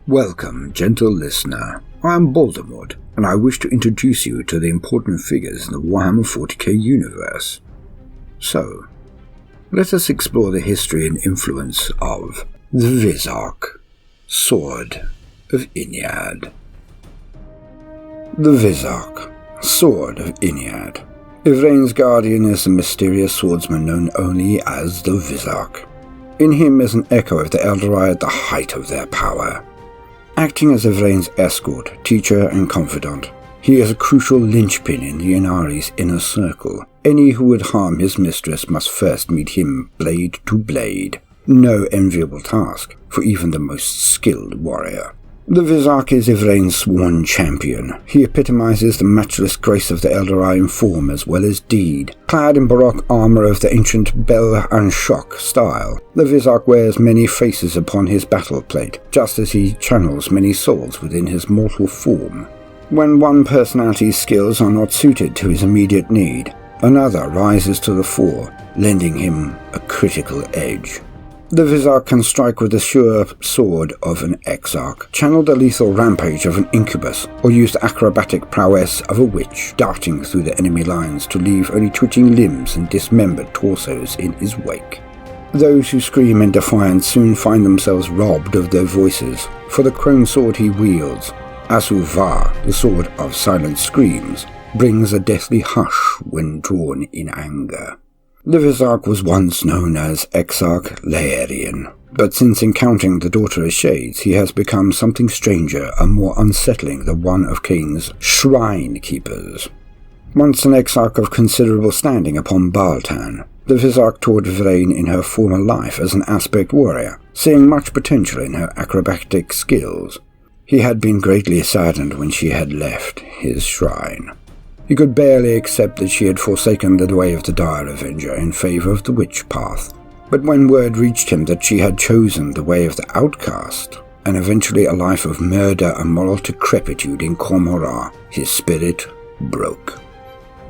Welcome, gentle listener. I am Baldermort, and I wish to introduce you to the important figures in the Warhammer 40K universe. So, let us explore the history and influence of the Visarch, Sword of Ynnari. The Visarch, Sword of Ynnari. Yvraine's guardian is the mysterious swordsman known only as the Visarch. In him is an echo of the Eldari at the height of their power. Acting as Yvraine's escort, teacher and confidant, he is a crucial linchpin in the Ynnari's inner circle. Any who would harm his mistress must first meet him blade to blade. No enviable task for even the most skilled warrior. The Visarch is Yvraine's sworn champion. He epitomizes the matchless grace of the Eldari in form as well as deed. Clad in baroque armor of the ancient Bell and Shock style, the Visarch wears many faces upon his battle plate, just as he channels many souls within his mortal form. When one personality's skills are not suited to his immediate need, another rises to the fore, lending him a critical edge. The Visarch can strike with the sure sword of an exarch, channel the lethal rampage of an incubus, or use the acrobatic prowess of a witch, darting through the enemy lines to leave only twitching limbs and dismembered torsos in his wake. Those who scream in defiance soon find themselves robbed of their voices, for the crone sword he wields, Asuva, the sword of silent screams, brings a deathly hush when drawn in anger. The Visarch was once known as Exarch Laerian, but since encountering the Daughter of Shades, he has become something stranger and more unsettling than one of Cain's shrine keepers. Once an Exarch of considerable standing upon Baltan, the Visarch taught Yvraine in her former life as an aspect warrior, seeing much potential in her acrobatic skills. He had been greatly saddened when she had left his shrine. He could barely accept that she had forsaken the way of the Dire Avenger in favour of the Witch Path. But when word reached him that she had chosen the way of the Outcast, and eventually a life of murder and moral decrepitude in Khormorah, his spirit broke.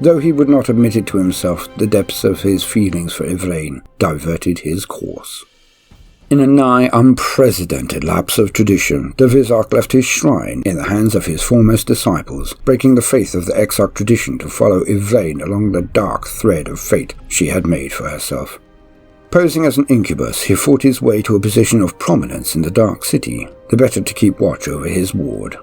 Though he would not admit it to himself, the depths of his feelings for Yvraine diverted his course. In a nigh unprecedented lapse of tradition, the Visarch left his shrine in the hands of his foremost disciples, breaking the faith of the Exarch tradition to follow Yvraine along the dark thread of fate she had made for herself. Posing as an incubus, he fought his way to a position of prominence in the Dark City, the better to keep watch over his ward.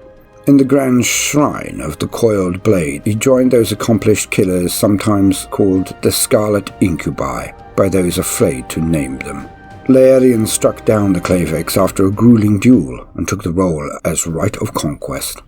In the grand shrine of the Coiled Blade, he joined those accomplished killers sometimes called the Scarlet Incubi, by those afraid to name them. Laerian struck down the Clavex after a grueling duel and took the role as rite of conquest.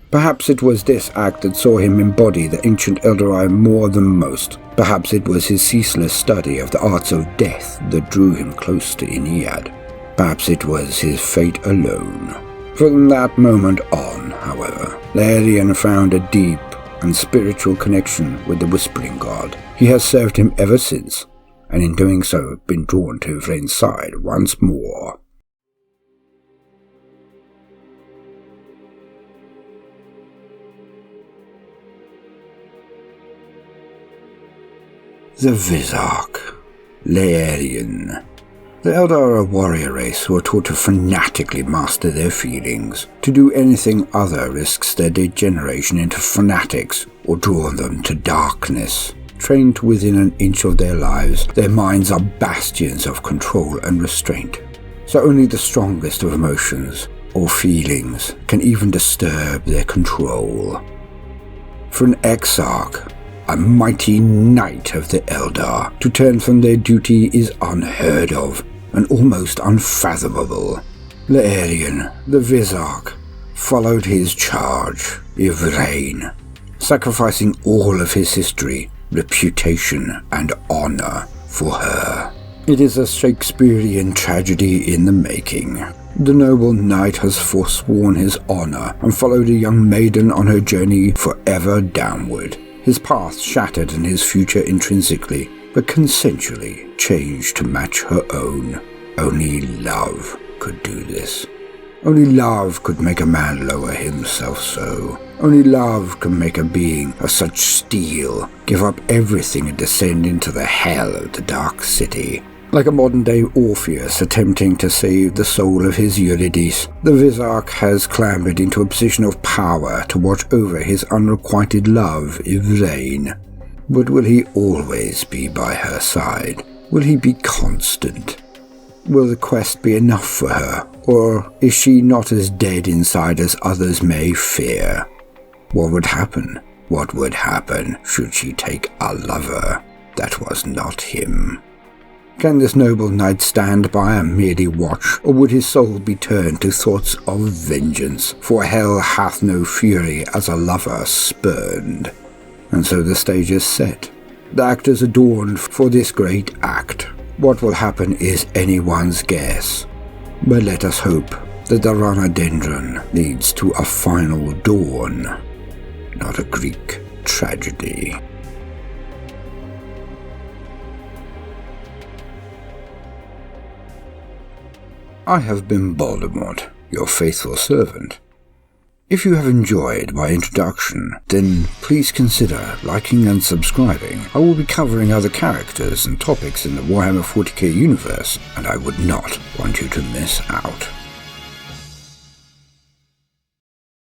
Perhaps it was this act that saw him embody the ancient Eldari more than most. Perhaps it was his ceaseless study of the arts of death that drew him close to Ynnari. Perhaps it was his fate alone. From that moment on, however, Laerian found a deep and spiritual connection with the Whispering God. He has served him ever since, and in doing so been drawn to Yvraine's side once more. The Visarch, Laerian. The Eldar are a warrior race who are taught to fanatically master their feelings. To do anything other risks their degeneration into fanatics or draw them to darkness. Trained to within an inch of their lives, their minds are bastions of control and restraint. So only the strongest of emotions or feelings can even disturb their control. For an Exarch, a mighty knight of the Eldar, to turn from their duty is unheard of and almost unfathomable. Laerian, the Visarch, followed his charge, Yvraine, sacrificing all of his history, reputation, and honor for her. It is a Shakespearean tragedy in the making. The noble knight has forsworn his honor and followed a young maiden on her journey forever downward. His path shattered and his future intrinsically, but consensually changed to match her own. Only love could do this. Only love could make a man lower himself so. Only love can make a being of such steel give up everything and descend into the hell of the Dark City. Like a modern-day Orpheus attempting to save the soul of his Eurydice, the Visarch has clambered into a position of power to watch over his unrequited love, Yvraine. But will he always be by her side? Will he be constant? Will the quest be enough for her, or is she not as dead inside as others may fear? What would happen? What would happen should she take a lover that was not him? Can this noble knight stand by and merely watch, or would his soul be turned to thoughts of vengeance? For hell hath no fury as a lover spurned. And so the stage is set. The actors adorned for this great act. What will happen is anyone's guess. But let us hope that the Rhododendron leads to a final dawn, not a Greek tragedy. I have been Baldermort, your faithful servant. If you have enjoyed my introduction, then please consider liking and subscribing. I will be covering other characters and topics in the Warhammer 40K universe, and I would not want you to miss out.